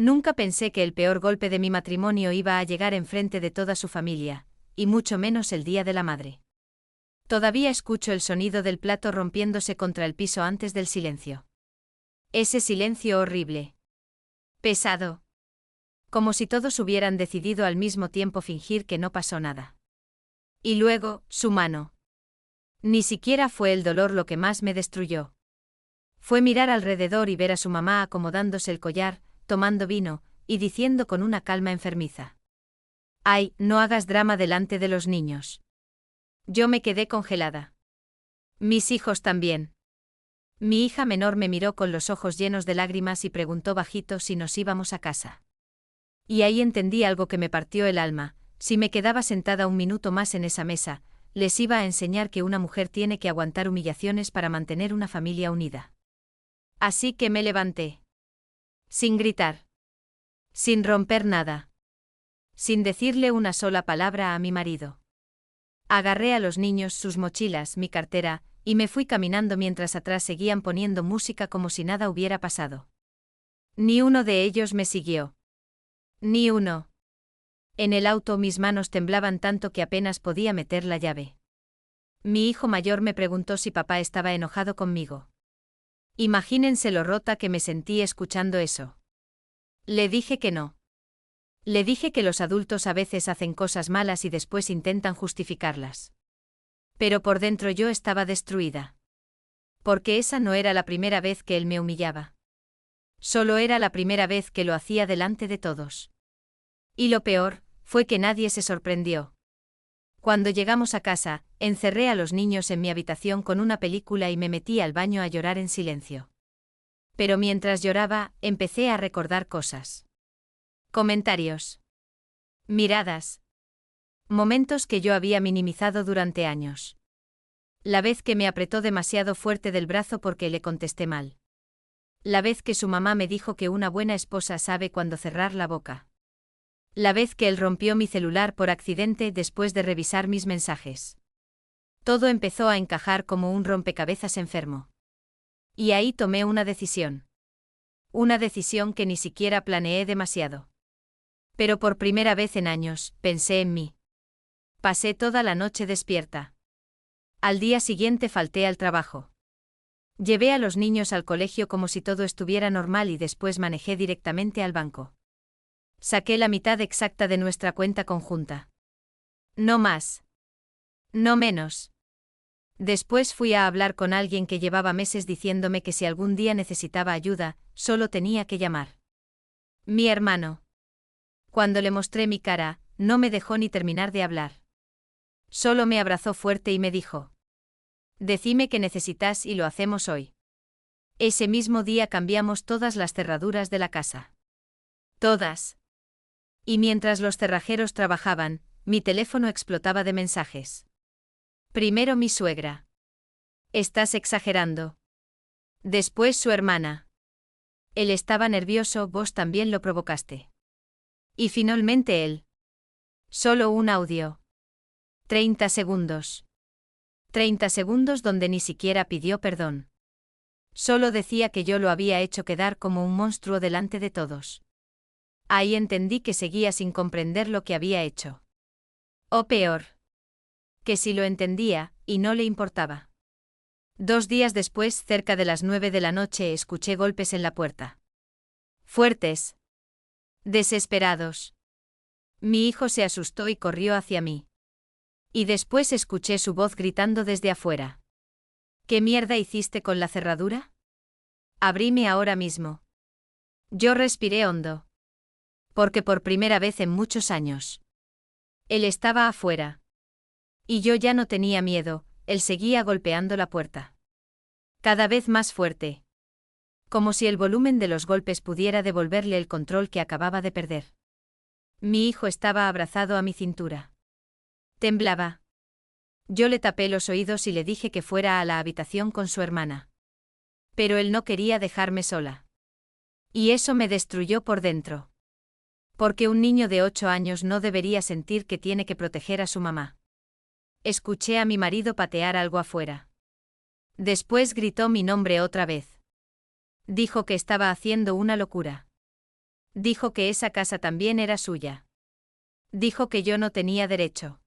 Nunca pensé que el peor golpe de mi matrimonio iba a llegar enfrente de toda su familia, y mucho menos el Día de la Madre. Todavía escucho el sonido del plato rompiéndose contra el piso antes del silencio. Ese silencio horrible. Pesado. Como si todos hubieran decidido al mismo tiempo fingir que no pasó nada. Y luego, su mano. Ni siquiera fue el dolor lo que más me destruyó. Fue mirar alrededor y ver a su mamá acomodándose el collar, tomando vino, y diciendo con una calma enfermiza: «Ay, no hagas drama delante de los niños». Yo me quedé congelada. Mis hijos también. Mi hija menor me miró con los ojos llenos de lágrimas y preguntó bajito si nos íbamos a casa. Y ahí entendí algo que me partió el alma: si me quedaba sentada un minuto más en esa mesa, les iba a enseñar que una mujer tiene que aguantar humillaciones para mantener una familia unida. Así que me levanté. Sin gritar. Sin romper nada. Sin decirle una sola palabra a mi marido. Agarré a los niños, sus mochilas, mi cartera, y me fui caminando mientras atrás seguían poniendo música como si nada hubiera pasado. Ni uno de ellos me siguió. Ni uno. En el auto mis manos temblaban tanto que apenas podía meter la llave. Mi hijo mayor me preguntó si papá estaba enojado conmigo. Imagínense lo rota que me sentí escuchando eso. Le dije que no. Le dije que los adultos a veces hacen cosas malas y después intentan justificarlas. Pero por dentro yo estaba destruida. Porque esa no era la primera vez que él me humillaba. Solo era la primera vez que lo hacía delante de todos. Y lo peor, fue que nadie se sorprendió. Cuando llegamos a casa, encerré a los niños en mi habitación con una película y me metí al baño a llorar en silencio. Pero mientras lloraba, empecé a recordar cosas. Comentarios. Miradas. Momentos que yo había minimizado durante años. La vez que me apretó demasiado fuerte del brazo porque le contesté mal. La vez que su mamá me dijo que una buena esposa sabe cuándo cerrar la boca. La vez que él rompió mi celular por accidente después de revisar mis mensajes. Todo empezó a encajar como un rompecabezas enfermo. Y ahí tomé una decisión. Una decisión que ni siquiera planeé demasiado. Pero por primera vez en años, pensé en mí. Pasé toda la noche despierta. Al día siguiente falté al trabajo. Llevé a los niños al colegio como si todo estuviera normal y después manejé directamente al banco. Saqué la mitad exacta de nuestra cuenta conjunta. No más. No menos. Después fui a hablar con alguien que llevaba meses diciéndome que si algún día necesitaba ayuda, solo tenía que llamar. Mi hermano. Cuando le mostré mi cara, no me dejó ni terminar de hablar. Solo me abrazó fuerte y me dijo: «Decime qué necesitas y lo hacemos hoy». Ese mismo día cambiamos todas las cerraduras de la casa. Todas. Y mientras los cerrajeros trabajaban, mi teléfono explotaba de mensajes. Primero mi suegra. «Estás exagerando». Después su hermana. «Él estaba nervioso, vos también lo provocaste». Y finalmente él. Solo un audio. 30 segundos. 30 segundos donde ni siquiera pidió perdón. Solo decía que yo lo había hecho quedar como un monstruo delante de todos. Ahí entendí que seguía sin comprender lo que había hecho. O peor. Que sí lo entendía, y no le importaba. 2 días después, cerca de las 9 de la noche, escuché golpes en la puerta. Fuertes. Desesperados. Mi hijo se asustó y corrió hacia mí. Y después escuché su voz gritando desde afuera. «¿Qué mierda hiciste con la cerradura? Abrime ahora mismo». Yo respiré hondo. Porque por primera vez en muchos años. Él estaba afuera. Y yo ya no tenía miedo, él seguía golpeando la puerta. Cada vez más fuerte. Como si el volumen de los golpes pudiera devolverle el control que acababa de perder. Mi hijo estaba abrazado a mi cintura. Temblaba. Yo le tapé los oídos y le dije que fuera a la habitación con su hermana. Pero él no quería dejarme sola. Y eso me destruyó por dentro. Porque un niño de 8 años no debería sentir que tiene que proteger a su mamá. Escuché a mi marido patear algo afuera. Después gritó mi nombre otra vez. Dijo que estaba haciendo una locura. Dijo que esa casa también era suya. Dijo que yo no tenía derecho.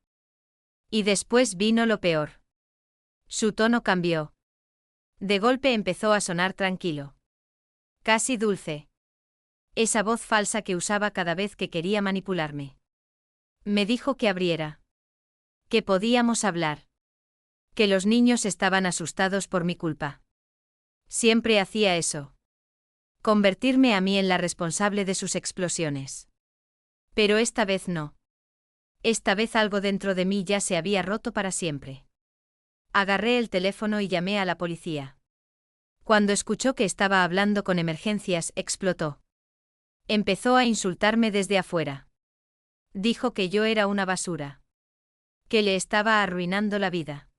Y después vino lo peor. Su tono cambió. De golpe empezó a sonar tranquilo. Casi dulce. Esa voz falsa que usaba cada vez que quería manipularme. Me dijo que abriera. Que podíamos hablar. Que los niños estaban asustados por mi culpa. Siempre hacía eso. Convertirme a mí en la responsable de sus explosiones. Pero esta vez no. Esta vez algo dentro de mí ya se había roto para siempre. Agarré el teléfono y llamé a la policía. Cuando escuchó que estaba hablando con emergencias, explotó. Empezó a insultarme desde afuera. Dijo que yo era una basura. Que le estaba arruinando la vida.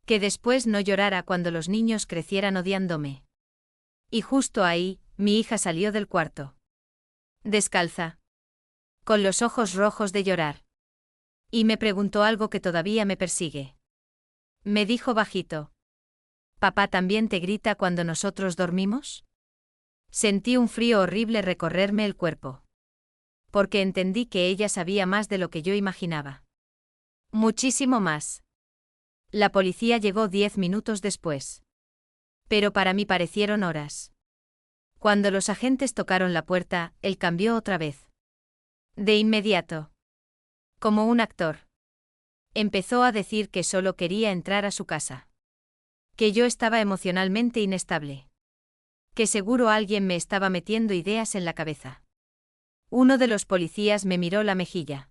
Que después no llorara cuando los niños crecieran odiándome. Y justo ahí, mi hija salió del cuarto. Descalza. Con los ojos rojos de llorar. Y me preguntó algo que todavía me persigue. Me dijo bajito. ¿Papá también te grita cuando nosotros dormimos? Sentí un frío horrible recorrerme el cuerpo. Porque entendí que ella sabía más de lo que yo imaginaba. Muchísimo más. La policía llegó 10 minutos después. Pero para mí parecieron horas. Cuando los agentes tocaron la puerta, él cambió otra vez. De inmediato. Como un actor. Empezó a decir que solo quería entrar a su casa. Que yo estaba emocionalmente inestable. Que seguro alguien me estaba metiendo ideas en la cabeza. Uno de los policías me miró la mejilla.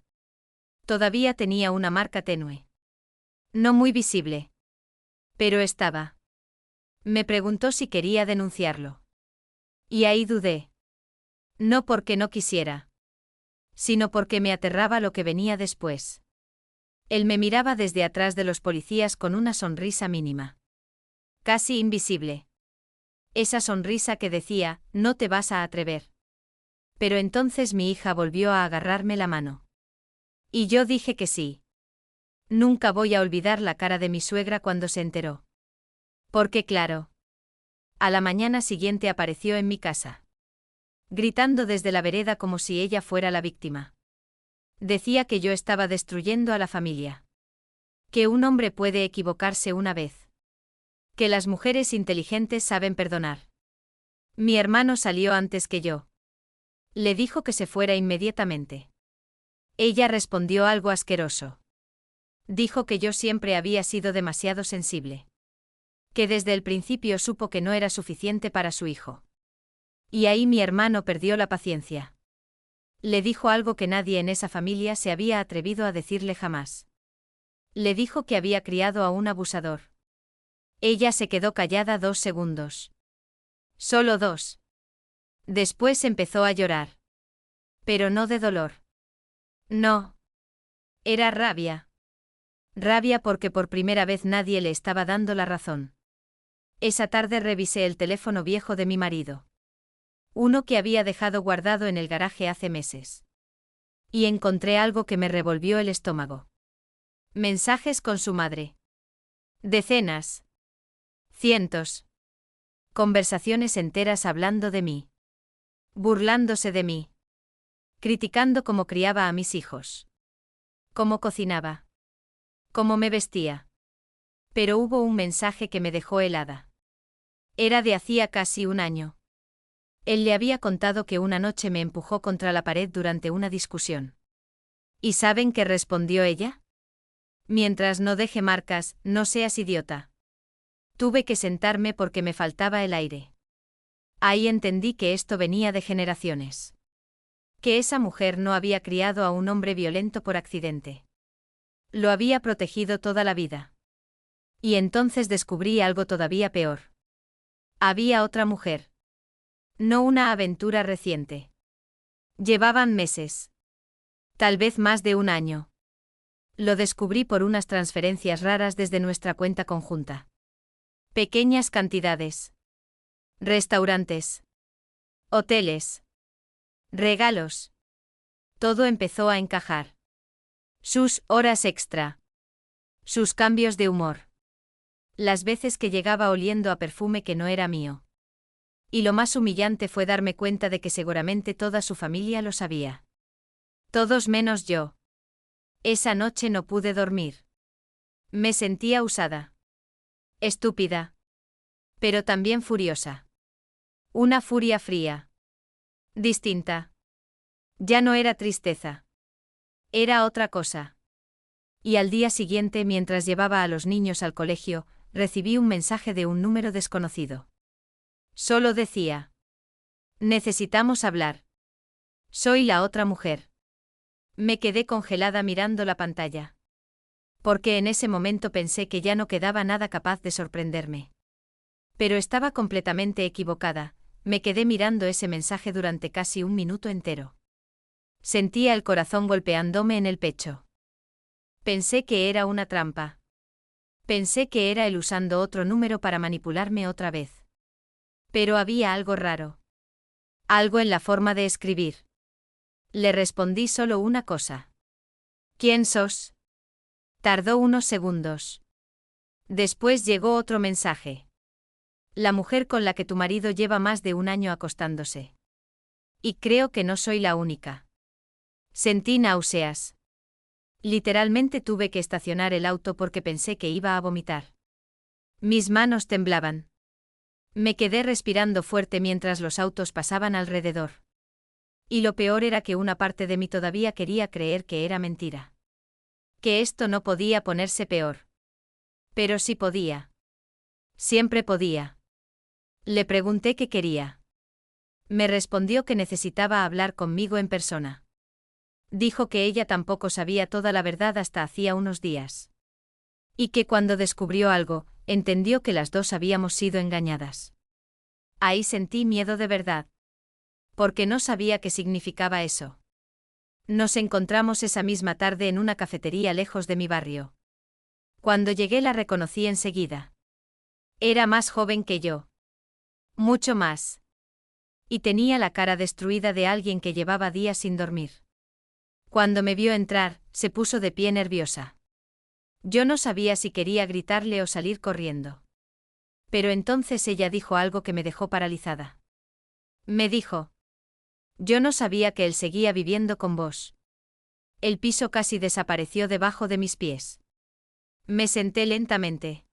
Todavía tenía una marca tenue. No muy visible. Pero estaba. Me preguntó si quería denunciarlo. Y ahí dudé. No porque no quisiera. Sino porque me aterraba lo que venía después. Él me miraba desde atrás de los policías con una sonrisa mínima. Casi invisible. Esa sonrisa que decía, no te vas a atrever. Pero entonces mi hija volvió a agarrarme la mano. Y yo dije que sí. Nunca voy a olvidar la cara de mi suegra cuando se enteró. Porque claro. A la mañana siguiente apareció en mi casa. Gritando desde la vereda como si ella fuera la víctima. Decía que yo estaba destruyendo a la familia. Que un hombre puede equivocarse una vez. Que las mujeres inteligentes saben perdonar. Mi hermano salió antes que yo. Le dijo que se fuera inmediatamente. Ella respondió algo asqueroso. Dijo que yo siempre había sido demasiado sensible. Que desde el principio supo que no era suficiente para su hijo. Y ahí mi hermano perdió la paciencia. Le dijo algo que nadie en esa familia se había atrevido a decirle jamás. Le dijo que había criado a un abusador. Ella se quedó callada 2 segundos. Solo 2. Después empezó a llorar. Pero no de dolor. No. Era rabia. Rabia porque por primera vez nadie le estaba dando la razón. Esa tarde revisé el teléfono viejo de mi marido. Uno que había dejado guardado en el garaje hace meses. Y encontré algo que me revolvió el estómago. Mensajes con su madre. Decenas. Cientos. Conversaciones enteras hablando de mí. Burlándose de mí. Criticando cómo criaba a mis hijos. Cómo cocinaba. Cómo me vestía. Pero hubo un mensaje que me dejó helada. Era de hacía casi un año. Él le había contado que una noche me empujó contra la pared durante una discusión. ¿Y saben qué respondió ella? Mientras no deje marcas, no seas idiota. Tuve que sentarme porque me faltaba el aire. Ahí entendí que esto venía de generaciones. Que esa mujer no había criado a un hombre violento por accidente. Lo había protegido toda la vida. Y entonces descubrí algo todavía peor. Había otra mujer. No una aventura reciente. Llevaban meses. Tal vez más de un año. Lo descubrí por unas transferencias raras desde nuestra cuenta conjunta. Pequeñas cantidades. Restaurantes. Hoteles. Regalos. Todo empezó a encajar. Sus horas extra. Sus cambios de humor. Las veces que llegaba oliendo a perfume que no era mío. Y lo más humillante fue darme cuenta de que seguramente toda su familia lo sabía. Todos menos yo. Esa noche no pude dormir. Me sentía usada. Estúpida. Pero también furiosa. Una furia fría. Distinta. Ya no era tristeza. Era otra cosa. Y al día siguiente, mientras llevaba a los niños al colegio, recibí un mensaje de un número desconocido. Solo decía: necesitamos hablar. Soy la otra mujer. Me quedé congelada mirando la pantalla. Porque en ese momento pensé que ya no quedaba nada capaz de sorprenderme. Pero estaba completamente equivocada. Me quedé mirando ese mensaje durante casi un minuto entero. Sentía el corazón golpeándome en el pecho. Pensé que era una trampa. Pensé que era él usando otro número para manipularme otra vez. Pero había algo raro. Algo en la forma de escribir. Le respondí solo una cosa. ¿Quién sos? Tardó unos segundos. Después llegó otro mensaje. La mujer con la que tu marido lleva más de un año acostándose. Y creo que no soy la única. Sentí náuseas. Literalmente tuve que estacionar el auto porque pensé que iba a vomitar. Mis manos temblaban. Me quedé respirando fuerte mientras los autos pasaban alrededor. Y lo peor era que una parte de mí todavía quería creer que era mentira. Que esto no podía ponerse peor. Pero sí podía. Siempre podía. Le pregunté qué quería. Me respondió que necesitaba hablar conmigo en persona. Dijo que ella tampoco sabía toda la verdad hasta hacía unos días. Y que cuando descubrió algo, entendió que las dos habíamos sido engañadas. Ahí sentí miedo de verdad. Porque no sabía qué significaba eso. Nos encontramos esa misma tarde en una cafetería lejos de mi barrio. Cuando llegué la reconocí enseguida. Era más joven que yo. Mucho más. Y tenía la cara destruida de alguien que llevaba días sin dormir. Cuando me vio entrar, se puso de pie nerviosa. Yo no sabía si quería gritarle o salir corriendo. Pero entonces ella dijo algo que me dejó paralizada. Me dijo: yo no sabía que él seguía viviendo con vos. El piso casi desapareció debajo de mis pies. Me senté lentamente.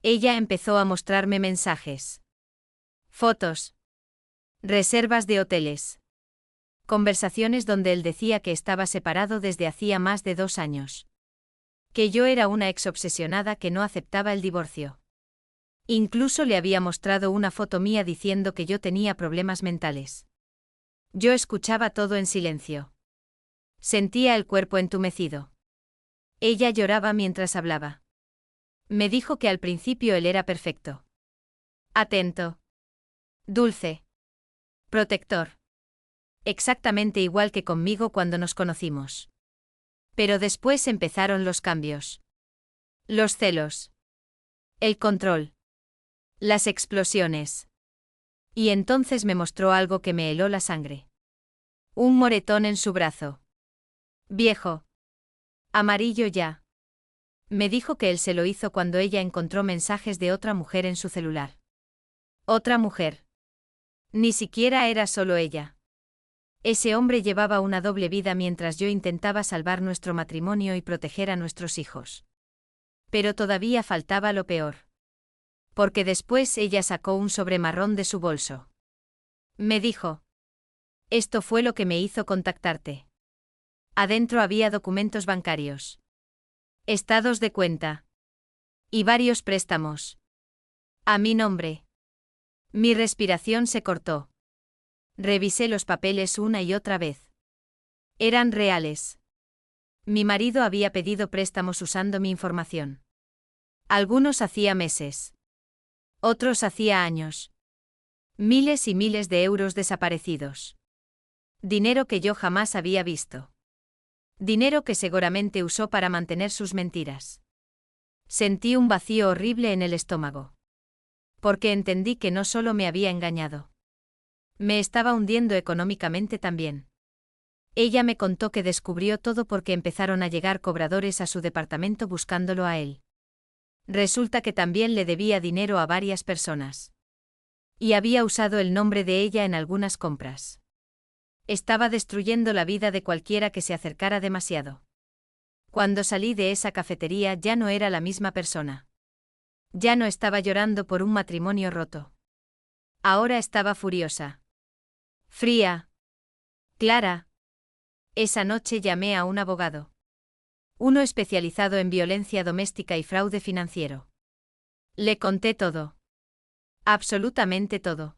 Ella empezó a mostrarme mensajes. Fotos. Reservas de hoteles. Conversaciones donde él decía que estaba separado desde hacía más de 2 años. Que yo era una ex obsesionada que no aceptaba el divorcio. Incluso le había mostrado una foto mía diciendo que yo tenía problemas mentales. Yo escuchaba todo en silencio. Sentía el cuerpo entumecido. Ella lloraba mientras hablaba. Me dijo que al principio él era perfecto. Atento. Dulce. Protector. Exactamente igual que conmigo cuando nos conocimos. Pero después empezaron los cambios. Los celos. El control. Las explosiones. Y entonces me mostró algo que me heló la sangre. Un moretón en su brazo. Viejo. Amarillo ya. Me dijo que él se lo hizo cuando ella encontró mensajes de otra mujer en su celular. Otra mujer. Ni siquiera era solo ella. Ese hombre llevaba una doble vida mientras yo intentaba salvar nuestro matrimonio y proteger a nuestros hijos. Pero todavía faltaba lo peor. Porque después ella sacó un sobre marrón de su bolso. Me dijo: esto fue lo que me hizo contactarte. Adentro había documentos bancarios. Estados de cuenta. Y varios préstamos. A mi nombre. Mi respiración se cortó. Revisé los papeles una y otra vez. Eran reales. Mi marido había pedido préstamos usando mi información. Algunos hacía meses. Otros hacía años. Miles y miles de euros desaparecidos. Dinero que yo jamás había visto. Dinero que seguramente usó para mantener sus mentiras. Sentí un vacío horrible en el estómago. Porque entendí que no solo me había engañado. Me estaba hundiendo económicamente también. Ella me contó que descubrió todo porque empezaron a llegar cobradores a su departamento buscándolo a él. Resulta que también le debía dinero a varias personas. Y había usado el nombre de ella en algunas compras. Estaba destruyendo la vida de cualquiera que se acercara demasiado. Cuando salí de esa cafetería ya no era la misma persona. Ya no estaba llorando por un matrimonio roto. Ahora estaba furiosa. Fría. Clara. Esa noche llamé a un abogado. Uno especializado en violencia doméstica y fraude financiero. Le conté todo. Absolutamente todo.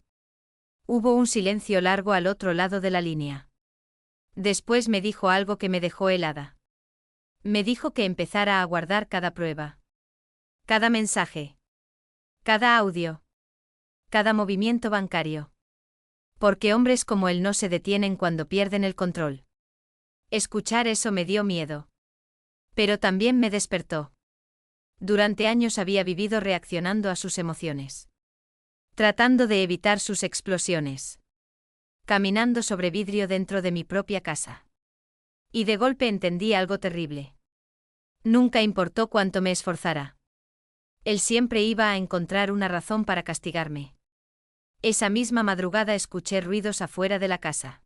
Hubo un silencio largo al otro lado de la línea. Después me dijo algo que me dejó helada. Me dijo que empezara a guardar cada prueba. Cada mensaje. Cada audio. Cada movimiento bancario. Porque hombres como él no se detienen cuando pierden el control. Escuchar eso me dio miedo. Pero también me despertó. Durante años había vivido reaccionando a sus emociones. Tratando de evitar sus explosiones. Caminando sobre vidrio dentro de mi propia casa. Y de golpe entendí algo terrible. Nunca importó cuánto me esforzara. Él siempre iba a encontrar una razón para castigarme. Esa misma madrugada escuché ruidos afuera de la casa.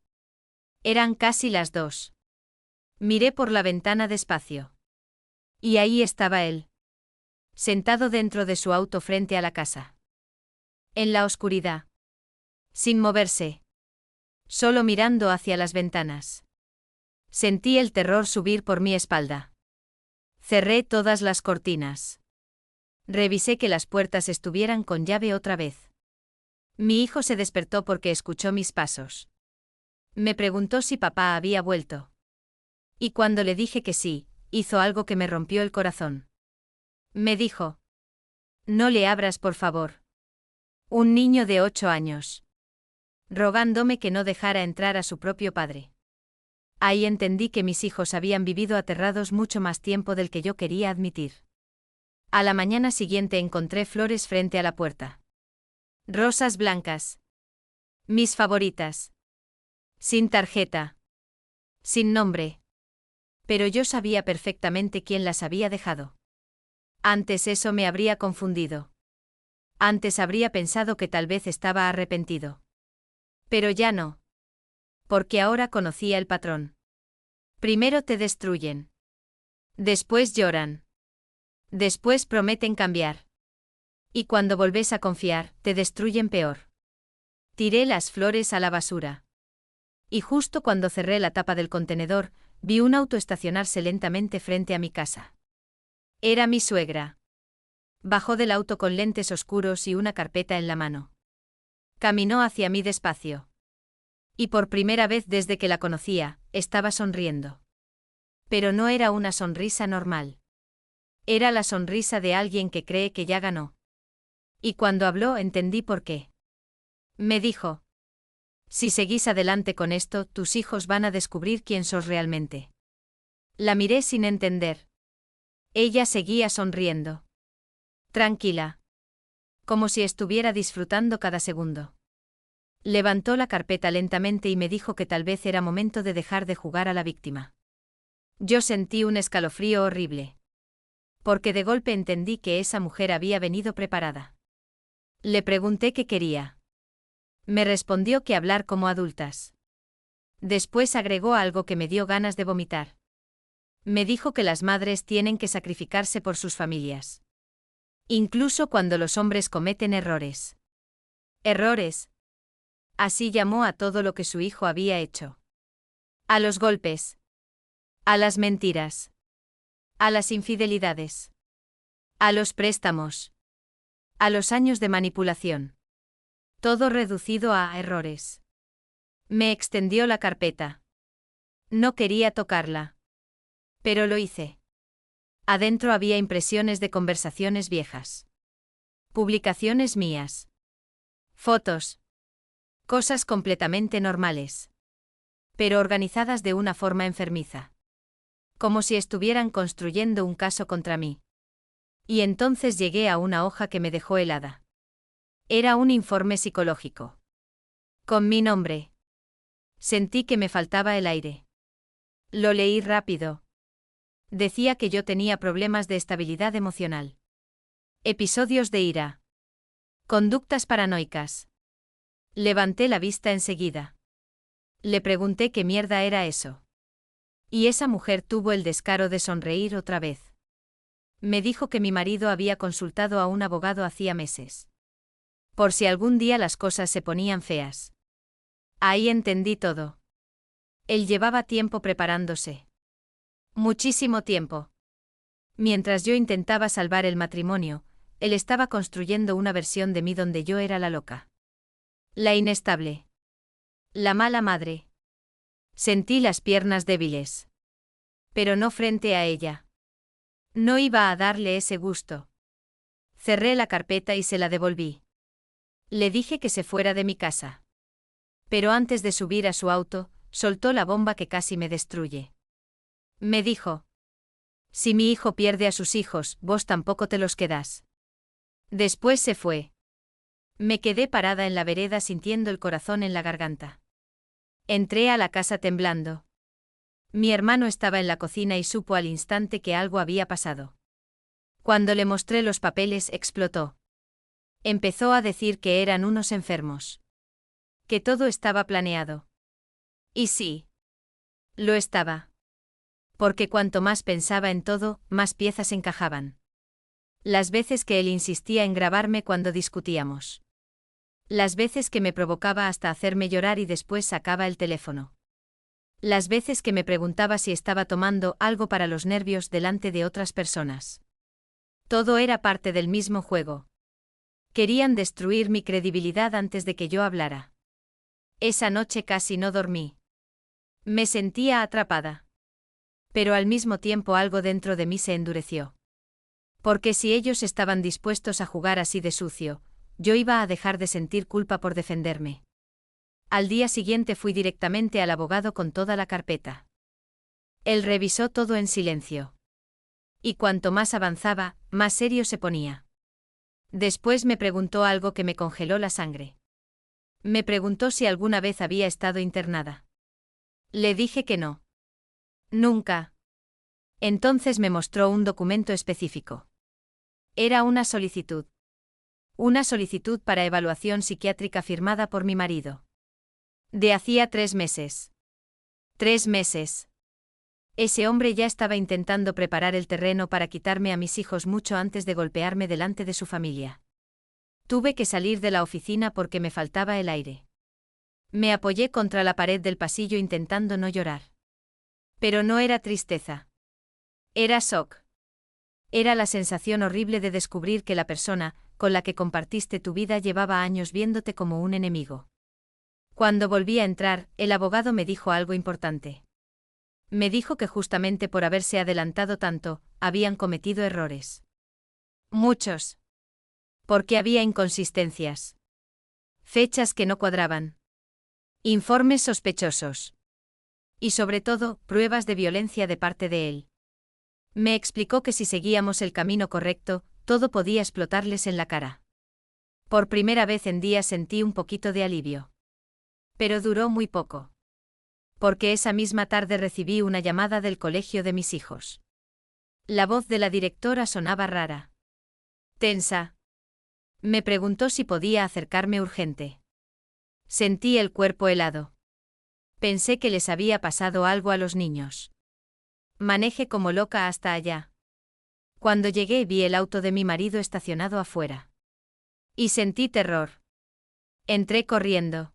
Eran casi las 2. Miré por la ventana despacio. Y ahí estaba él. Sentado dentro de su auto frente a la casa. En la oscuridad. Sin moverse. Solo mirando hacia las ventanas. Sentí el terror subir por mi espalda. Cerré todas las cortinas. Revisé que las puertas estuvieran con llave otra vez. Mi hijo se despertó porque escuchó mis pasos. Me preguntó si papá había vuelto. Y cuando le dije que sí, hizo algo que me rompió el corazón. Me dijo: «No le abras, por favor». Un niño de 8 años. Rogándome que no dejara entrar a su propio padre. Ahí entendí que mis hijos habían vivido aterrados mucho más tiempo del que yo quería admitir. A la mañana siguiente encontré flores frente a la puerta. Rosas blancas. Mis favoritas. Sin tarjeta. Sin nombre. Pero yo sabía perfectamente quién las había dejado. Antes eso me habría confundido. Antes habría pensado que tal vez estaba arrepentido. Pero ya no. Porque ahora conocía el patrón. Primero te destruyen. Después lloran. Después prometen cambiar. Y cuando volvés a confiar, te destruyen peor. Tiré las flores a la basura. Y justo cuando cerré la tapa del contenedor, vi un auto estacionarse lentamente frente a mi casa. Era mi suegra. Bajó del auto con lentes oscuros y una carpeta en la mano. Caminó hacia mí despacio. Y por primera vez desde que la conocía, estaba sonriendo. Pero no era una sonrisa normal. Era la sonrisa de alguien que cree que ya ganó. Y cuando habló entendí por qué. Me dijo: «Si seguís adelante con esto, tus hijos van a descubrir quién sos realmente». La miré sin entender. Ella seguía sonriendo. Tranquila. Como si estuviera disfrutando cada segundo. Levantó la carpeta lentamente y me dijo que tal vez era momento de dejar de jugar a la víctima. Yo sentí un escalofrío horrible. Porque de golpe entendí que esa mujer había venido preparada. Le pregunté qué quería. Me respondió que hablar como adultas. Después agregó algo que me dio ganas de vomitar. Me dijo que las madres tienen que sacrificarse por sus familias. Incluso cuando los hombres cometen errores. Errores. Así llamó a todo lo que su hijo había hecho. A los golpes. A las mentiras. A las infidelidades. A los préstamos. A los años de manipulación. Todo reducido a errores. Me extendió la carpeta. No quería tocarla. Pero lo hice. Adentro había impresiones de conversaciones viejas. Publicaciones mías. Fotos. Cosas completamente normales. Pero organizadas de una forma enfermiza. Como si estuvieran construyendo un caso contra mí. Y entonces llegué a una hoja que me dejó helada. Era un informe psicológico. Con mi nombre. Sentí que me faltaba el aire. Lo leí rápido. Decía que yo tenía problemas de estabilidad emocional. Episodios de ira. Conductas paranoicas. Levanté la vista enseguida. Le pregunté qué mierda era eso. Y esa mujer tuvo el descaro de sonreír otra vez. Me dijo que mi marido había consultado a un abogado hacía meses. Por si algún día las cosas se ponían feas. Ahí entendí todo. Él llevaba tiempo preparándose. Muchísimo tiempo. Mientras yo intentaba salvar el matrimonio, él estaba construyendo una versión de mí donde yo era la loca. La inestable. La mala madre. Sentí las piernas débiles. Pero no frente a ella. No iba a darle ese gusto. Cerré la carpeta y se la devolví. Le dije que se fuera de mi casa. Pero antes de subir a su auto, soltó la bomba que casi me destruye. Me dijo: si mi hijo pierde a sus hijos, vos tampoco te los quedás. Después se fue. Me quedé parada en la vereda sintiendo el corazón en la garganta. Entré a la casa temblando. Mi hermano estaba en la cocina y supo al instante que algo había pasado. Cuando le mostré los papeles, explotó. Empezó a decir que eran unos enfermos. Que todo estaba planeado. Y sí. Lo estaba. Porque cuanto más pensaba en todo, más piezas encajaban. Las veces que él insistía en grabarme cuando discutíamos. Las veces que me provocaba hasta hacerme llorar y después sacaba el teléfono. Las veces que me preguntaba si estaba tomando algo para los nervios delante de otras personas. Todo era parte del mismo juego. Querían destruir mi credibilidad antes de que yo hablara. Esa noche casi no dormí. Me sentía atrapada. Pero al mismo tiempo algo dentro de mí se endureció. Porque si ellos estaban dispuestos a jugar así de sucio, yo iba a dejar de sentir culpa por defenderme. Al día siguiente fui directamente al abogado con toda la carpeta. Él revisó todo en silencio. Y cuanto más avanzaba, más serio se ponía. Después me preguntó algo que me congeló la sangre. Me preguntó si alguna vez había estado internada. Le dije que no. Nunca. Entonces me mostró un documento específico. Era una solicitud. Una solicitud para evaluación psiquiátrica firmada por mi marido. De hacía 3 meses. 3 meses. Ese hombre ya estaba intentando preparar el terreno para quitarme a mis hijos mucho antes de golpearme delante de su familia. Tuve que salir de la oficina porque me faltaba el aire. Me apoyé contra la pared del pasillo intentando no llorar. Pero no era tristeza. Era shock. Era la sensación horrible de descubrir que la persona con la que compartiste tu vida llevaba años viéndote como un enemigo. Cuando volví a entrar, el abogado me dijo algo importante. Me dijo que justamente por haberse adelantado tanto, habían cometido errores. Muchos. Porque había inconsistencias. Fechas que no cuadraban. Informes sospechosos. Y sobre todo, pruebas de violencia de parte de él. Me explicó que si seguíamos el camino correcto, todo podía explotarles en la cara. Por primera vez en días sentí un poquito de alivio. Pero duró muy poco. Porque esa misma tarde recibí una llamada del colegio de mis hijos. La voz de la directora sonaba rara. Tensa. Me preguntó si podía acercarme urgente. Sentí el cuerpo helado. Pensé que les había pasado algo a los niños. Manejé como loca hasta allá. Cuando llegué vi el auto de mi marido estacionado afuera. Y sentí terror. Entré corriendo.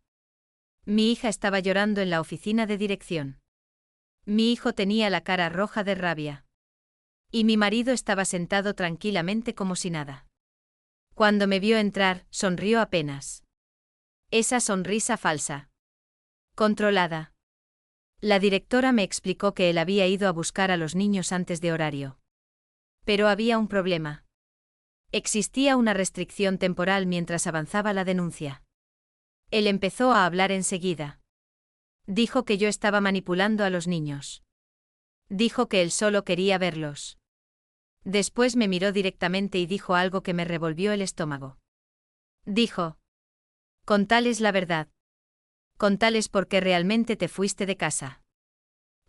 Mi hija estaba llorando en la oficina de dirección. Mi hijo tenía la cara roja de rabia. Y mi marido estaba sentado tranquilamente como si nada. Cuando me vio entrar, sonrió apenas. Esa sonrisa falsa. Controlada. La directora me explicó que él había ido a buscar a los niños antes de horario. Pero había un problema. Existía una restricción temporal mientras avanzaba la denuncia. Él empezó a hablar enseguida. Dijo que yo estaba manipulando a los niños. Dijo que él solo quería verlos. Después me miró directamente y dijo algo que me revolvió el estómago. Dijo: contales la verdad. Contales por qué realmente te fuiste de casa.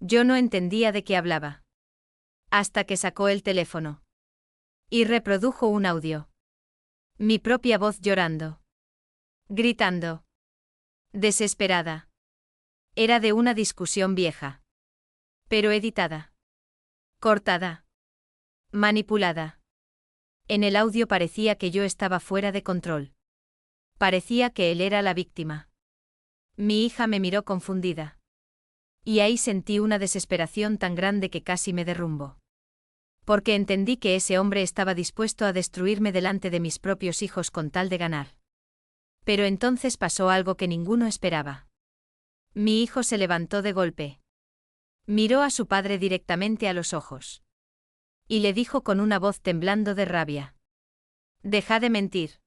Yo no entendía de qué hablaba. Hasta que sacó el teléfono. Y reprodujo un audio. Mi propia voz llorando. Gritando. Desesperada. Era de una discusión vieja. Pero editada. Cortada. Manipulada. En el audio parecía que yo estaba fuera de control. Parecía que él era la víctima. Mi hija me miró confundida. Y ahí sentí una desesperación tan grande que casi me derrumbó. Porque entendí que ese hombre estaba dispuesto a destruirme delante de mis propios hijos con tal de ganar. Pero entonces pasó algo que ninguno esperaba. Mi hijo se levantó de golpe. Miró a su padre directamente a los ojos. Y le dijo con una voz temblando de rabia: «Deja de mentir.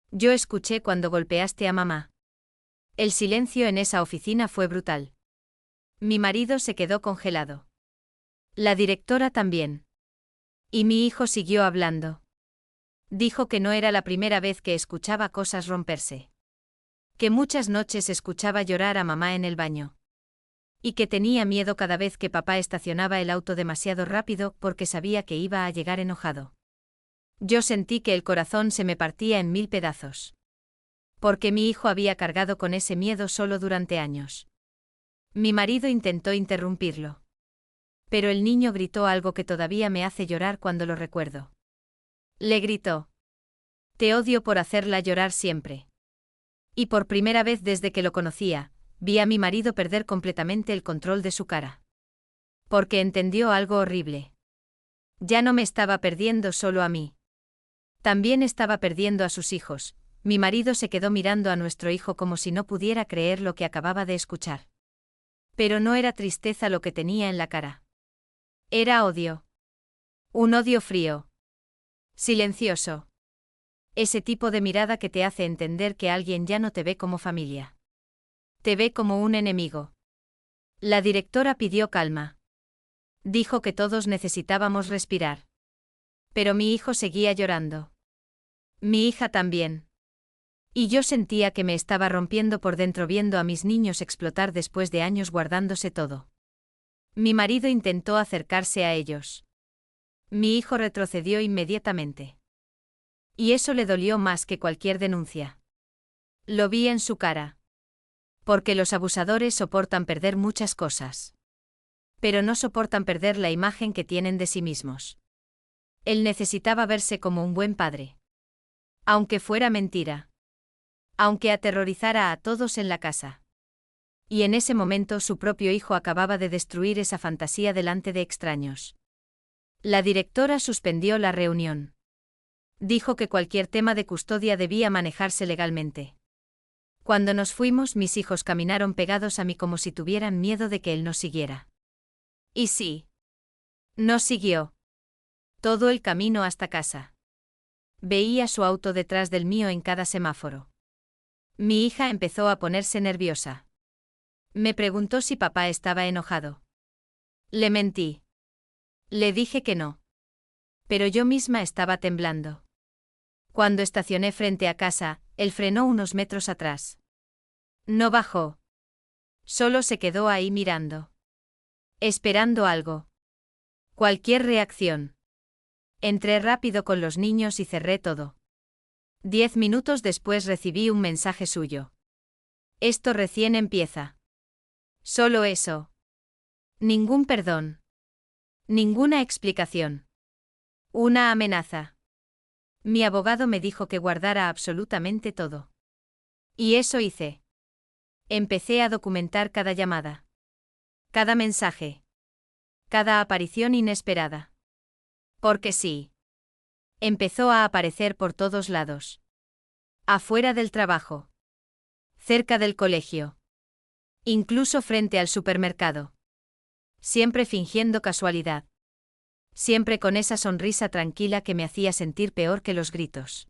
Yo escuché cuando golpeaste a mamá». El silencio en esa oficina fue brutal. Mi marido se quedó congelado. La directora también. Y mi hijo siguió hablando. Dijo que no era la primera vez que escuchaba cosas romperse. Que muchas noches escuchaba llorar a mamá en el baño. Y que tenía miedo cada vez que papá estacionaba el auto demasiado rápido porque sabía que iba a llegar enojado. Yo sentí que el corazón se me partía en 1000 pedazos. Porque mi hijo había cargado con ese miedo solo durante años. Mi marido intentó interrumpirlo. Pero el niño gritó algo que todavía me hace llorar cuando lo recuerdo. Le gritó: «Te odio por hacerla llorar siempre». Y por primera vez desde que lo conocía, vi a mi marido perder completamente el control de su cara. Porque entendió algo horrible. Ya no me estaba perdiendo solo a mí. También estaba perdiendo a sus hijos. Mi marido se quedó mirando a nuestro hijo como si no pudiera creer lo que acababa de escuchar. Pero no era tristeza lo que tenía en la cara. Era odio. Un odio frío. Silencioso. Ese tipo de mirada que te hace entender que alguien ya no te ve como familia. Te ve como un enemigo. La directora pidió calma. Dijo que todos necesitábamos respirar. Pero mi hijo seguía llorando. Mi hija también. Y yo sentía que me estaba rompiendo por dentro viendo a mis niños explotar después de años guardándose todo. Mi marido intentó acercarse a ellos. Mi hijo retrocedió inmediatamente. Y eso le dolió más que cualquier denuncia. Lo vi en su cara. Porque los abusadores soportan perder muchas cosas. Pero no soportan perder la imagen que tienen de sí mismos. Él necesitaba verse como un buen padre. Aunque fuera mentira. Aunque aterrorizara a todos en la casa. Y en ese momento su propio hijo acababa de destruir esa fantasía delante de extraños. La directora suspendió la reunión. Dijo que cualquier tema de custodia debía manejarse legalmente. Cuando nos fuimos, mis hijos caminaron pegados a mí como si tuvieran miedo de que él nos siguiera. Y sí. Nos siguió. Todo el camino hasta casa. Veía su auto detrás del mío en cada semáforo. Mi hija empezó a ponerse nerviosa. Me preguntó si papá estaba enojado. Le mentí. Le dije que no. Pero yo misma estaba temblando. Cuando estacioné frente a casa, él frenó unos metros atrás. No bajó. Solo se quedó ahí mirando. Esperando algo. Cualquier reacción. Entré rápido con los niños y cerré todo. 10 minutos después recibí un mensaje suyo. Esto recién empieza. Solo eso. Ningún perdón. Ninguna explicación. Una amenaza. Mi abogado me dijo que guardara absolutamente todo. Y eso hice. Empecé a documentar cada llamada. Cada mensaje. Cada aparición inesperada. Porque sí. Empezó a aparecer por todos lados. Afuera del trabajo. Cerca del colegio. Incluso frente al supermercado. Siempre fingiendo casualidad. Siempre con esa sonrisa tranquila que me hacía sentir peor que los gritos.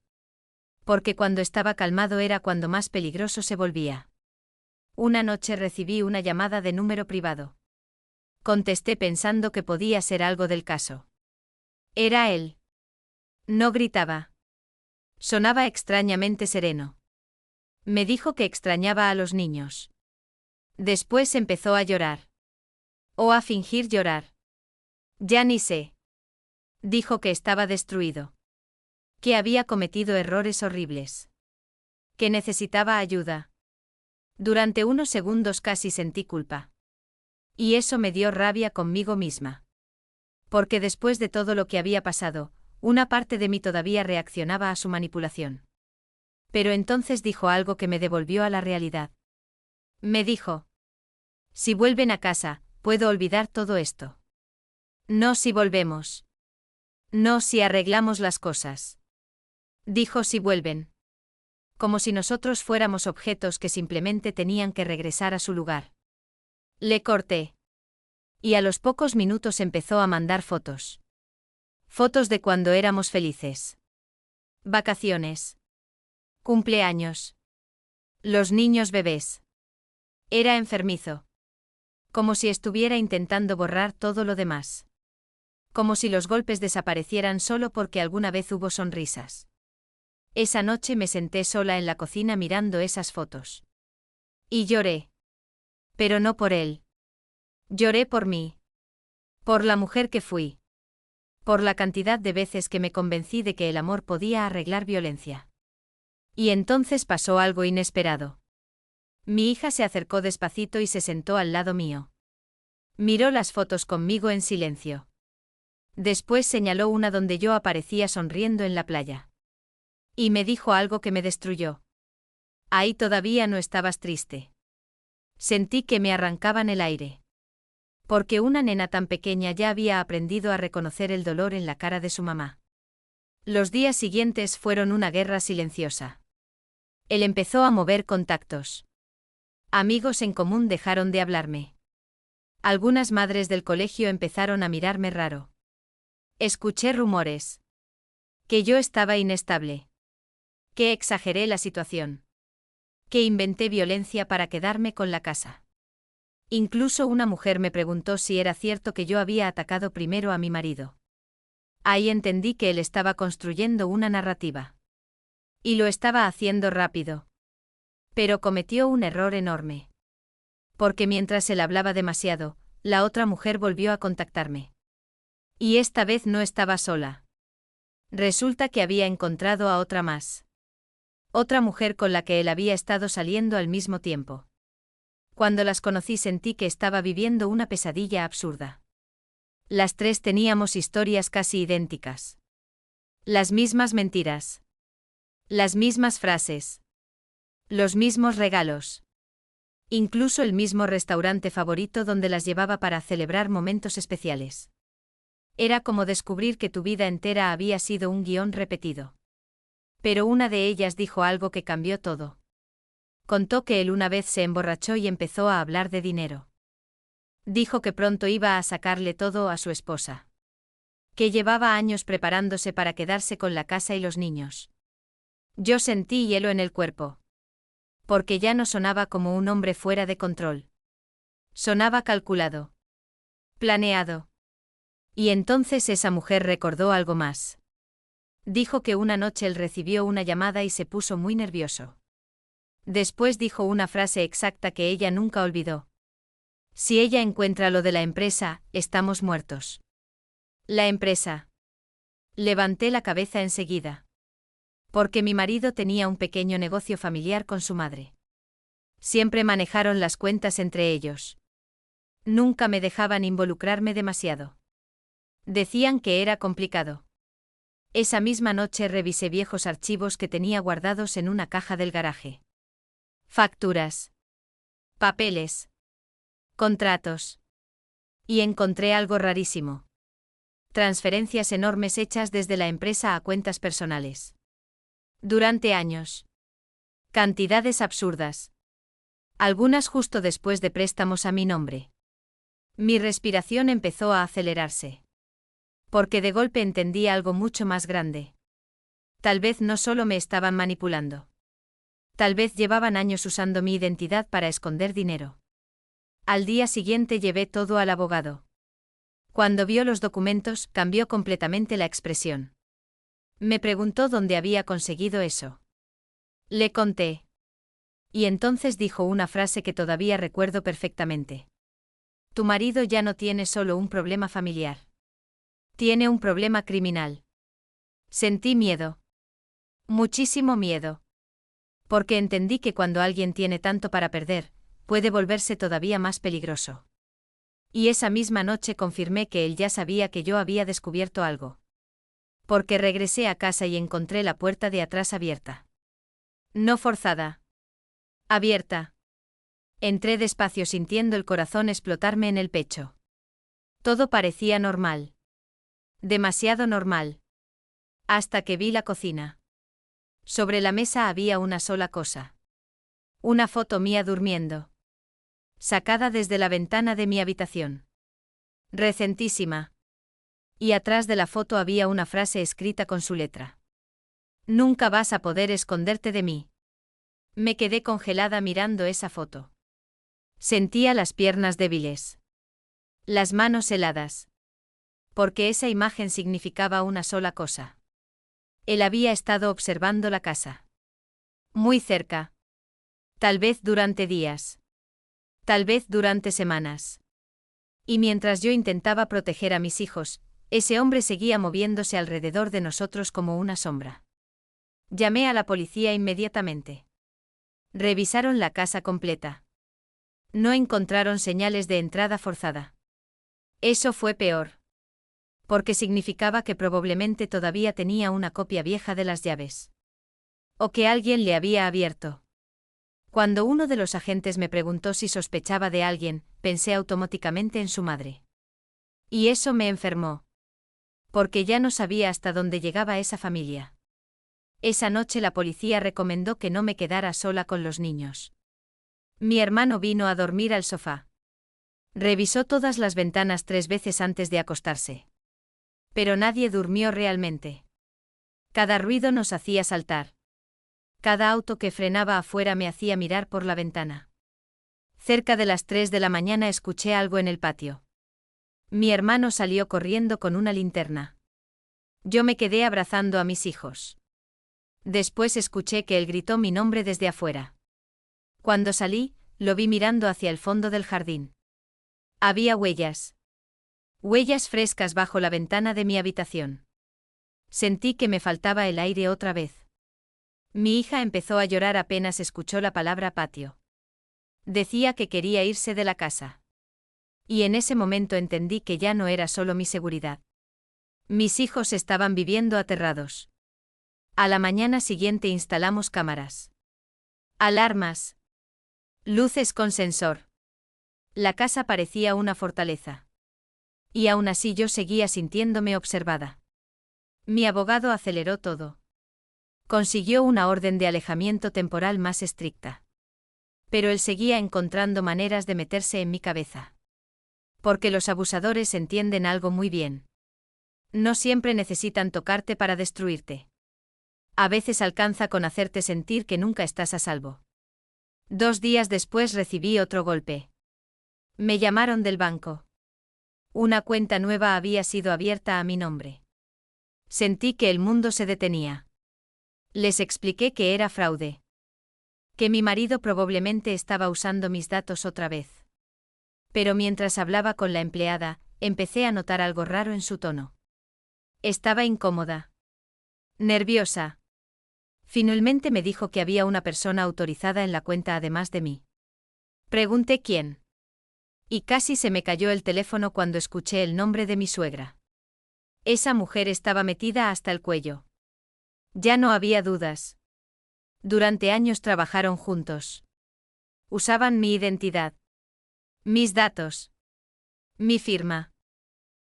Porque cuando estaba calmado era cuando más peligroso se volvía. Una noche recibí una llamada de número privado. Contesté pensando que podía ser algo del caso. Era él. No gritaba. Sonaba extrañamente sereno. Me dijo que extrañaba a los niños. Después empezó a llorar. O a fingir llorar. Ya ni sé. Dijo que estaba destruido. Que había cometido errores horribles. Que necesitaba ayuda. Durante unos segundos casi sentí culpa. Y eso me dio rabia conmigo misma. Porque después de todo lo que había pasado, una parte de mí todavía reaccionaba a su manipulación. Pero entonces dijo algo que me devolvió a la realidad. Me dijo: si vuelven a casa, puedo olvidar todo esto. No si volvemos. No si arreglamos las cosas. Dijo si vuelven. Como si nosotros fuéramos objetos que simplemente tenían que regresar a su lugar. Le corté. Y a los pocos minutos empezó a mandar fotos. Fotos de cuando éramos felices. Vacaciones. Cumpleaños. Los niños bebés. Era enfermizo. Como si estuviera intentando borrar todo lo demás. Como si los golpes desaparecieran solo porque alguna vez hubo sonrisas. Esa noche me senté sola en la cocina mirando esas fotos. Y lloré. Pero no por él. Lloré por mí. Por la mujer que fui. Por la cantidad de veces que me convencí de que el amor podía arreglar violencia. Y entonces pasó algo inesperado. Mi hija se acercó despacito y se sentó al lado mío. Miró las fotos conmigo en silencio. Después señaló una donde yo aparecía sonriendo en la playa. Y me dijo algo que me destruyó. Ahí todavía no estabas triste. Sentí que me arrancaban el aire. Porque una nena tan pequeña ya había aprendido a reconocer el dolor en la cara de su mamá. Los días siguientes fueron una guerra silenciosa. Él empezó a mover contactos. Amigos en común dejaron de hablarme. Algunas madres del colegio empezaron a mirarme raro. Escuché rumores. Que yo estaba inestable. Que exageré la situación. Que inventé violencia para quedarme con la casa. Incluso una mujer me preguntó si era cierto que yo había atacado primero a mi marido. Ahí entendí que él estaba construyendo una narrativa. Y lo estaba haciendo rápido. Pero cometió un error enorme. Porque mientras él hablaba demasiado, la otra mujer volvió a contactarme. Y esta vez no estaba sola. Resulta que había encontrado a otra más. Otra mujer con la que él había estado saliendo al mismo tiempo. Cuando las conocí sentí que estaba viviendo una pesadilla absurda. Las tres teníamos historias casi idénticas. Las mismas mentiras. Las mismas frases. Los mismos regalos. Incluso el mismo restaurante favorito donde las llevaba para celebrar momentos especiales. Era como descubrir que tu vida entera había sido un guión repetido. Pero una de ellas dijo algo que cambió todo. Contó que él una vez se emborrachó y empezó a hablar de dinero. Dijo que pronto iba a sacarle todo a su esposa. Que llevaba años preparándose para quedarse con la casa y los niños. Yo sentí hielo en el cuerpo. Porque ya no sonaba como un hombre fuera de control. Sonaba calculado. Planeado. Y entonces esa mujer recordó algo más. Dijo que una noche él recibió una llamada y se puso muy nervioso. Después dijo una frase exacta que ella nunca olvidó. Si ella encuentra lo de la empresa, estamos muertos. La empresa. Levanté la cabeza enseguida. Porque mi marido tenía un pequeño negocio familiar con su madre. Siempre manejaron las cuentas entre ellos. Nunca me dejaban involucrarme demasiado. Decían que era complicado. Esa misma noche revisé viejos archivos que tenía guardados en una caja del garaje. Facturas. Papeles. Contratos. Y encontré algo rarísimo. Transferencias enormes hechas desde la empresa a cuentas personales. Durante años. Cantidades absurdas. Algunas justo después de préstamos a mi nombre. Mi respiración empezó a acelerarse. Porque de golpe entendí algo mucho más grande. Tal vez no solo me estaban manipulando. Tal vez llevaban años usando mi identidad para esconder dinero. Al día siguiente llevé todo al abogado. Cuando vio los documentos, cambió completamente la expresión. Me preguntó dónde había conseguido eso. Le conté. Y entonces dijo una frase que todavía recuerdo perfectamente. Tu marido ya no tiene solo un problema familiar. Tiene un problema criminal. Sentí miedo. Muchísimo miedo. Porque entendí que cuando alguien tiene tanto para perder, puede volverse todavía más peligroso. Y esa misma noche confirmé que él ya sabía que yo había descubierto algo. Porque regresé a casa y encontré la puerta de atrás abierta. No forzada. Abierta. Entré despacio sintiendo el corazón explotarme en el pecho. Todo parecía normal. Demasiado normal. Hasta que vi la cocina. Sobre la mesa había una sola cosa. Una foto mía durmiendo. Sacada desde la ventana de mi habitación. Recentísima. Y atrás de la foto había una frase escrita con su letra. Nunca vas a poder esconderte de mí. Me quedé congelada mirando esa foto. Sentía las piernas débiles. Las manos heladas. Porque esa imagen significaba una sola cosa. Él había estado observando la casa. Muy cerca. Tal vez durante días. Tal vez durante semanas. Y mientras yo intentaba proteger a mis hijos, ese hombre seguía moviéndose alrededor de nosotros como una sombra. Llamé a la policía inmediatamente. Revisaron la casa completa. No encontraron señales de entrada forzada. Eso fue peor. Porque significaba que probablemente todavía tenía una copia vieja de las llaves. O que alguien le había abierto. Cuando uno de los agentes me preguntó si sospechaba de alguien, pensé automáticamente en su madre. Y eso me enfermó. Porque ya no sabía hasta dónde llegaba esa familia. Esa noche la policía recomendó que no me quedara sola con los niños. Mi hermano vino a dormir al sofá. Revisó todas las ventanas 3 veces antes de acostarse. Pero nadie durmió realmente. Cada ruido nos hacía saltar. Cada auto que frenaba afuera me hacía mirar por la ventana. Cerca de las 3 de la mañana escuché algo en el patio. Mi hermano salió corriendo con una linterna. Yo me quedé abrazando a mis hijos. Después escuché que él gritó mi nombre desde afuera. Cuando salí, lo vi mirando hacia el fondo del jardín. Había huellas. Huellas frescas bajo la ventana de mi habitación. Sentí que me faltaba el aire otra vez. Mi hija empezó a llorar apenas escuchó la palabra patio. Decía que quería irse de la casa. Y en ese momento entendí que ya no era solo mi seguridad. Mis hijos estaban viviendo aterrados. A la mañana siguiente instalamos cámaras. Alarmas. Luces con sensor. La casa parecía una fortaleza. Y aún así yo seguía sintiéndome observada. Mi abogado aceleró todo. Consiguió una orden de alejamiento temporal más estricta. Pero él seguía encontrando maneras de meterse en mi cabeza. Porque los abusadores entienden algo muy bien. No siempre necesitan tocarte para destruirte. A veces alcanza con hacerte sentir que nunca estás a salvo. 2 días después recibí otro golpe. Me llamaron del banco. Una cuenta nueva había sido abierta a mi nombre. Sentí que el mundo se detenía. Les expliqué que era fraude. Que mi marido probablemente estaba usando mis datos otra vez. Pero mientras hablaba con la empleada, empecé a notar algo raro en su tono. Estaba incómoda. Nerviosa. Finalmente me dijo que había una persona autorizada en la cuenta además de mí. Pregunté quién. Y casi se me cayó el teléfono cuando escuché el nombre de mi suegra. Esa mujer estaba metida hasta el cuello. Ya no había dudas. Durante años trabajaron juntos. Usaban mi identidad. Mis datos. Mi firma.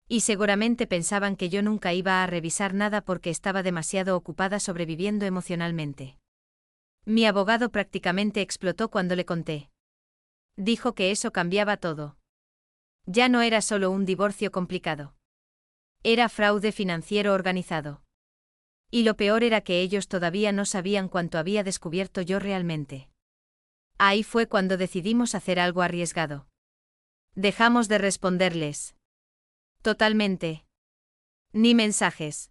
Y seguramente pensaban que yo nunca iba a revisar nada porque estaba demasiado ocupada sobreviviendo emocionalmente. Mi abogado prácticamente explotó cuando le conté. Dijo que eso cambiaba todo. Ya no era solo un divorcio complicado. Era fraude financiero organizado. Y lo peor era que ellos todavía no sabían cuánto había descubierto yo realmente. Ahí fue cuando decidimos hacer algo arriesgado. Dejamos de responderles. Totalmente. Ni mensajes.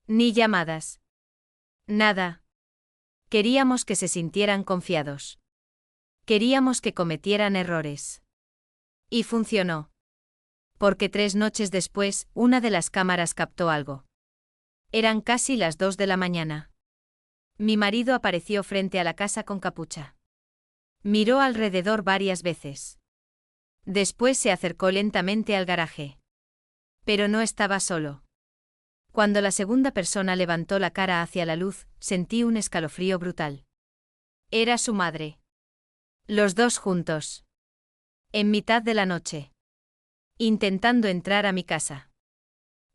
Ni llamadas. Nada. Queríamos que se sintieran confiados. Queríamos que cometieran errores. Y funcionó. Porque 3 noches después, una de las cámaras captó algo. Eran casi las 2 de la mañana. Mi marido apareció frente a la casa con capucha. Miró alrededor varias veces. Después se acercó lentamente al garaje. Pero no estaba solo. Cuando la segunda persona levantó la cara hacia la luz, sentí un escalofrío brutal. Era su madre. Los dos juntos. En mitad de la noche. Intentando entrar a mi casa.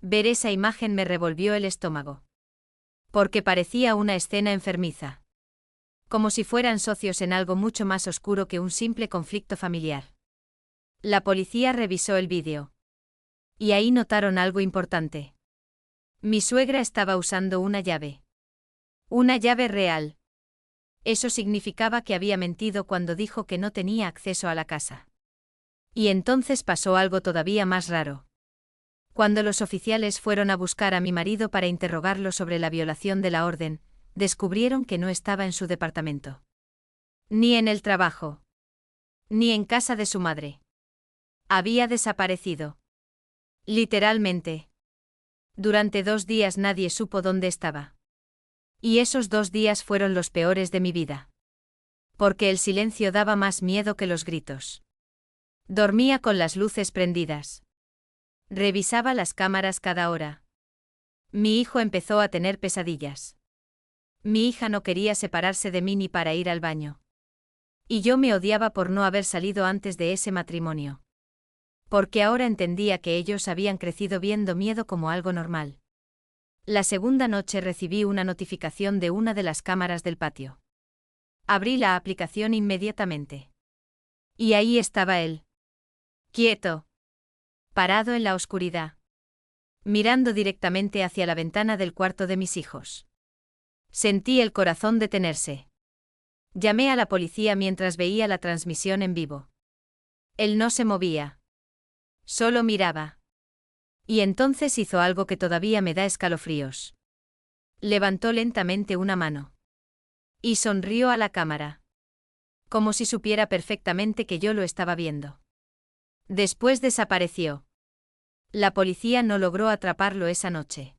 Ver esa imagen me revolvió el estómago. Porque parecía una escena enfermiza. Como si fueran socios en algo mucho más oscuro que un simple conflicto familiar. La policía revisó el vídeo. Y ahí notaron algo importante. Mi suegra estaba usando una llave. Una llave real. Eso significaba que había mentido cuando dijo que no tenía acceso a la casa. Y entonces pasó algo todavía más raro. Cuando los oficiales fueron a buscar a mi marido para interrogarlo sobre la violación de la orden, descubrieron que no estaba en su departamento. Ni en el trabajo. Ni en casa de su madre. Había desaparecido. Literalmente. Durante 2 días nadie supo dónde estaba. Y esos 2 días fueron los peores de mi vida. Porque el silencio daba más miedo que los gritos. Dormía con las luces prendidas. Revisaba las cámaras cada hora. Mi hijo empezó a tener pesadillas. Mi hija no quería separarse de mí ni para ir al baño. Y yo me odiaba por no haber salido antes de ese matrimonio. Porque ahora entendía que ellos habían crecido viendo miedo como algo normal. La segunda noche recibí una notificación de una de las cámaras del patio. Abrí la aplicación inmediatamente. Y ahí estaba él. Quieto. Parado en la oscuridad. Mirando directamente hacia la ventana del cuarto de mis hijos. Sentí el corazón detenerse. Llamé a la policía mientras veía la transmisión en vivo. Él no se movía. Solo miraba. Y entonces hizo algo que todavía me da escalofríos. Levantó lentamente una mano. Y sonrió a la cámara. Como si supiera perfectamente que yo lo estaba viendo. Después desapareció. La policía no logró atraparlo esa noche.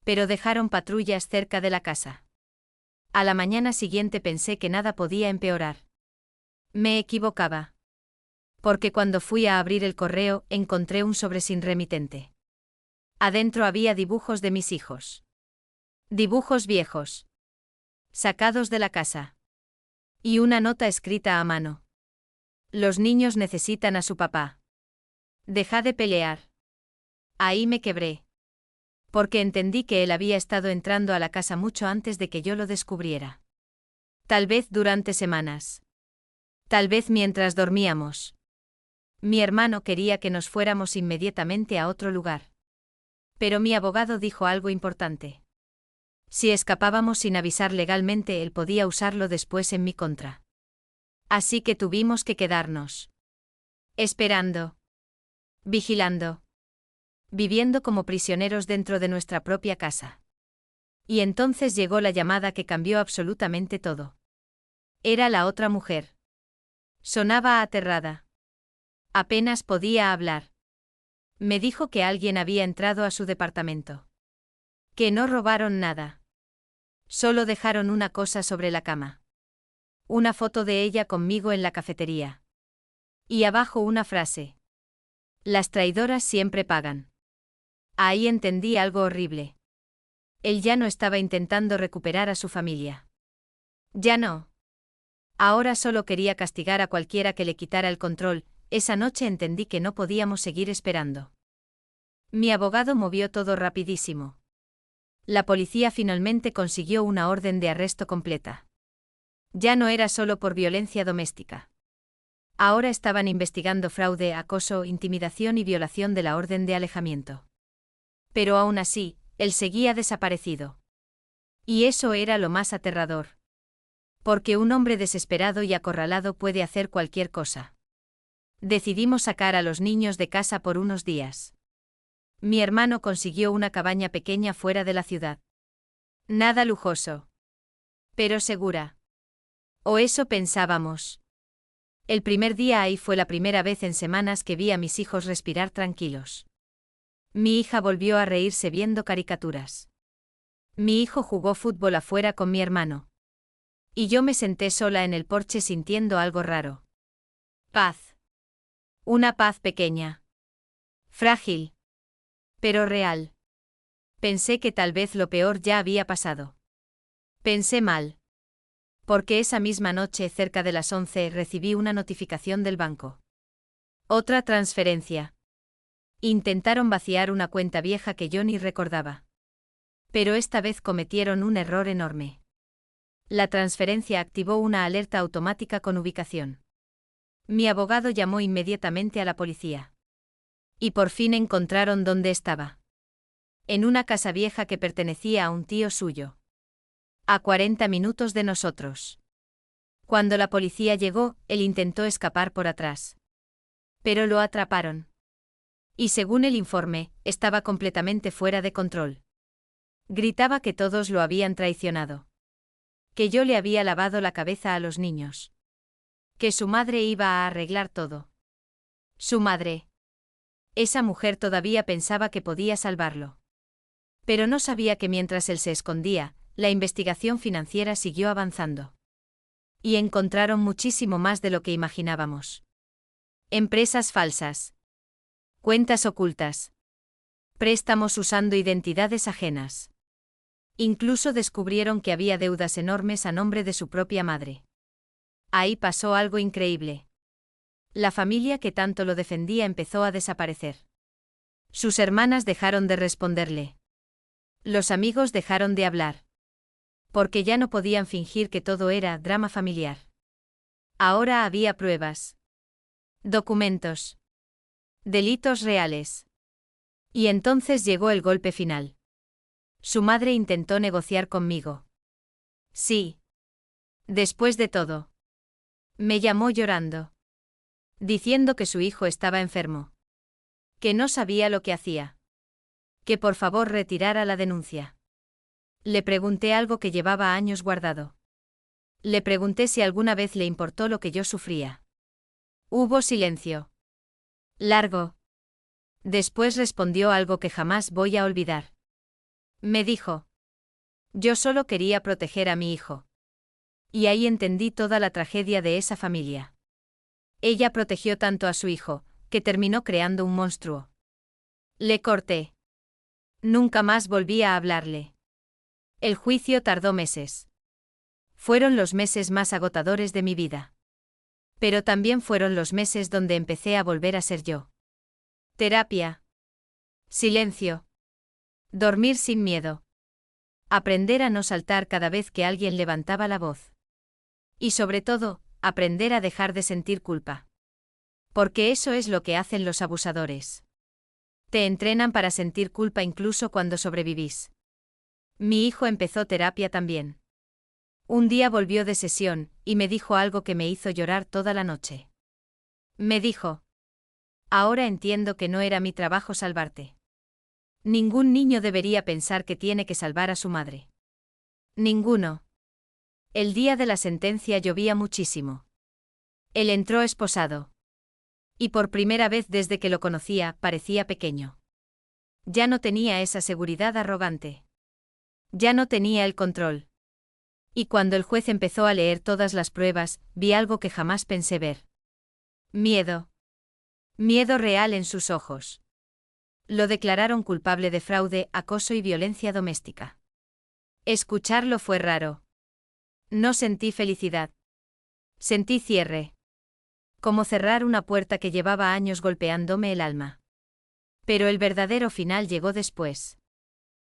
Pero dejaron patrullas cerca de la casa. A la mañana siguiente pensé que nada podía empeorar. Me equivocaba. Porque cuando fui a abrir el correo, encontré un sobre sin remitente. Adentro había dibujos de mis hijos. Dibujos viejos. Sacados de la casa. Y una nota escrita a mano. Los niños necesitan a su papá. Deja de pelear. Ahí me quebré. Porque entendí que él había estado entrando a la casa mucho antes de que yo lo descubriera. Tal vez durante semanas. Tal vez mientras dormíamos. Mi hermano quería que nos fuéramos inmediatamente a otro lugar. Pero mi abogado dijo algo importante. Si escapábamos sin avisar legalmente, él podía usarlo después en mi contra. Así que tuvimos que quedarnos. Esperando. Vigilando. Viviendo como prisioneros dentro de nuestra propia casa. Y entonces llegó la llamada que cambió absolutamente todo. Era la otra mujer. Sonaba aterrada. Apenas podía hablar. Me dijo que alguien había entrado a su departamento. Que no robaron nada. Solo dejaron una cosa sobre la cama. Una foto de ella conmigo en la cafetería. Y abajo una frase. Las traidoras siempre pagan. Ahí entendí algo horrible. Él ya no estaba intentando recuperar a su familia. Ya no. Ahora solo quería castigar a cualquiera que le quitara el control. Esa noche entendí que no podíamos seguir esperando. Mi abogado movió todo rapidísimo. La policía finalmente consiguió una orden de arresto completa. Ya no era solo por violencia doméstica. Ahora estaban investigando fraude, acoso, intimidación y violación de la orden de alejamiento. Pero aún así, él seguía desaparecido. Y eso era lo más aterrador. Porque un hombre desesperado y acorralado puede hacer cualquier cosa. Decidimos sacar a los niños de casa por unos días. Mi hermano consiguió una cabaña pequeña fuera de la ciudad. Nada lujoso. Pero segura. O eso pensábamos. El primer día ahí fue la primera vez en semanas que vi a mis hijos respirar tranquilos. Mi hija volvió a reírse viendo caricaturas. Mi hijo jugó fútbol afuera con mi hermano. Y yo me senté sola en el porche sintiendo algo raro. Paz. Una paz pequeña. Frágil. Pero real. Pensé que tal vez lo peor ya había pasado. Pensé mal. Porque esa misma noche, cerca de las 11, recibí una notificación del banco. Otra transferencia. Intentaron vaciar una cuenta vieja que yo ni recordaba. Pero esta vez cometieron un error enorme. La transferencia activó una alerta automática con ubicación. Mi abogado llamó inmediatamente a la policía. Y por fin encontraron dónde estaba. En una casa vieja que pertenecía a un tío suyo. A 40 minutos de nosotros. Cuando la policía llegó, él intentó escapar por atrás. Pero lo atraparon. Y según el informe, estaba completamente fuera de control. Gritaba que todos lo habían traicionado. Que yo le había lavado la cabeza a los niños. Que su madre iba a arreglar todo. Su madre. Esa mujer todavía pensaba que podía salvarlo. Pero no sabía que mientras él se escondía, la investigación financiera siguió avanzando. Y encontraron muchísimo más de lo que imaginábamos. Empresas falsas. Cuentas ocultas. Préstamos usando identidades ajenas. Incluso descubrieron que había deudas enormes a nombre de su propia madre. Ahí pasó algo increíble. La familia que tanto lo defendía empezó a desaparecer. Sus hermanas dejaron de responderle. Los amigos dejaron de hablar. Porque ya no podían fingir que todo era drama familiar. Ahora había pruebas. Documentos. Delitos reales. Y entonces llegó el golpe final. Su madre intentó negociar conmigo. Sí. Después de todo. Me llamó llorando. Diciendo que su hijo estaba enfermo. Que no sabía lo que hacía. Que por favor retirara la denuncia. Le pregunté algo que llevaba años guardado. Le pregunté si alguna vez le importó lo que yo sufría. Hubo silencio. Largo. Después respondió algo que jamás voy a olvidar. Me dijo. Yo solo quería proteger a mi hijo. Y ahí entendí toda la tragedia de esa familia. Ella protegió tanto a su hijo, que terminó creando un monstruo. Le corté. Nunca más volví a hablarle. El juicio tardó meses. Fueron los meses más agotadores de mi vida. Pero también fueron los meses donde empecé a volver a ser yo. Terapia. Silencio. Dormir sin miedo. Aprender a no saltar cada vez que alguien levantaba la voz. Y sobre todo, aprender a dejar de sentir culpa. Porque eso es lo que hacen los abusadores. Te entrenan para sentir culpa incluso cuando sobrevivís. Mi hijo empezó terapia también. Un día volvió de sesión, y me dijo algo que me hizo llorar toda la noche. Me dijo. Ahora entiendo que no era mi trabajo salvarte. Ningún niño debería pensar que tiene que salvar a su madre. Ninguno. El día de la sentencia llovía muchísimo. Él entró esposado. Y por primera vez desde que lo conocía, parecía pequeño. Ya no tenía esa seguridad arrogante. Ya no tenía el control. Y cuando el juez empezó a leer todas las pruebas, vi algo que jamás pensé ver. Miedo. Miedo real en sus ojos. Lo declararon culpable de fraude, acoso y violencia doméstica. Escucharlo fue raro. No sentí felicidad. Sentí cierre. Como cerrar una puerta que llevaba años golpeándome el alma. Pero el verdadero final llegó después.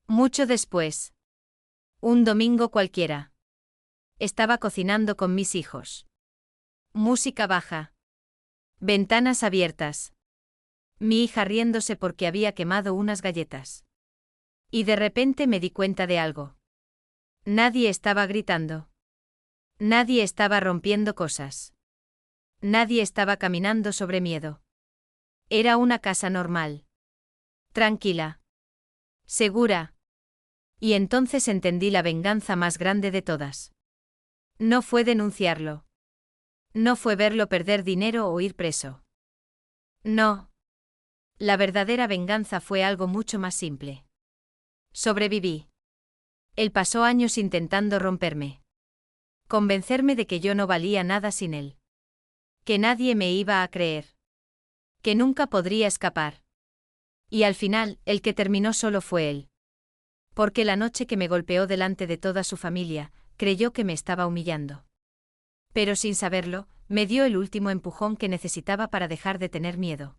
Mucho después. Un domingo cualquiera. Estaba cocinando con mis hijos. Música baja. Ventanas abiertas. Mi hija riéndose porque había quemado unas galletas. Y de repente me di cuenta de algo. Nadie estaba gritando. Nadie estaba rompiendo cosas. Nadie estaba caminando sobre miedo. Era una casa normal. Tranquila. Segura. Y entonces entendí la venganza más grande de todas. No fue denunciarlo. No fue verlo perder dinero o ir preso. No. La verdadera venganza fue algo mucho más simple. Sobreviví. Él pasó años intentando romperme. Convencerme de que yo no valía nada sin él. Que nadie me iba a creer. Que nunca podría escapar. Y al final, el que terminó solo fue él. Porque la noche que me golpeó delante de toda su familia, creyó que me estaba humillando. Pero sin saberlo, me dio el último empujón que necesitaba para dejar de tener miedo.